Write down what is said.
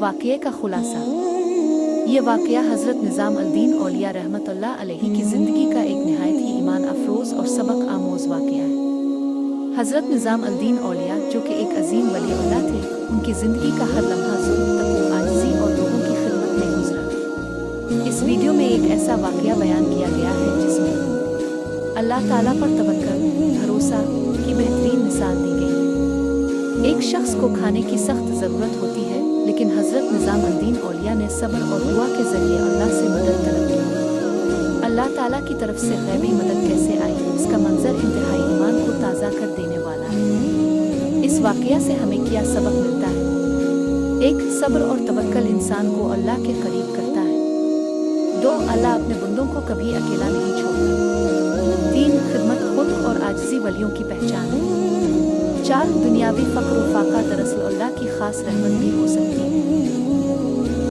वाक़ये का खुलासा। ये वाक़या हज़रत निज़ाम अल-दीन औलिया रहमतुल्लाह अलैहि की ज़िंदगी का एक निहायत ही ईमान अफरोज़ और सबक आमोज़ वाक़या है। हज़रत निज़ाम अल-दीन औलिया जो कि एक अजीम वली-उल्लाह थे, उनकी ज़िंदगी का हर लम्हा ज़ुल्म, तक़वा, आजिज़ी और लोगों की खिदमत में गुज़रा। इस वीडियो में एक ऐसा वाक़या बयान किया गया है जिसमें अल्लाह ताला पर तवक्कुल, भरोसा की बेहतरीन मिसाल दी गई है। एक शख्स को खाने की सख्त ज़रूरत होती है, लेकिन हज़रत निज़ाम अल-दीन औलिया ने सब्र और दुआ के ज़रिए अल्लाह से मदद तलब की। अल्लाह ताला की तरफ से गैबी मदद कैसे आई, इसका मंजर इंतहाई ईमान को ताज़ा कर देने वाला है। इस वाक़या से हमें क्या सबक मिलता है? 1. सब्र और तवक्कुल इंसान को अल्लाह के करीब करता है। 2. अल्लाह अपने बंदों को कभी अकेला नहीं छोड़ता। 3. खिदमत खुद और आजिज़ी वलियों की पहचान है। 4. दुनियावी फ़क्र व फाक़ा दरअसल अल्लाह की ख़ास रहमत भी हो सकती है।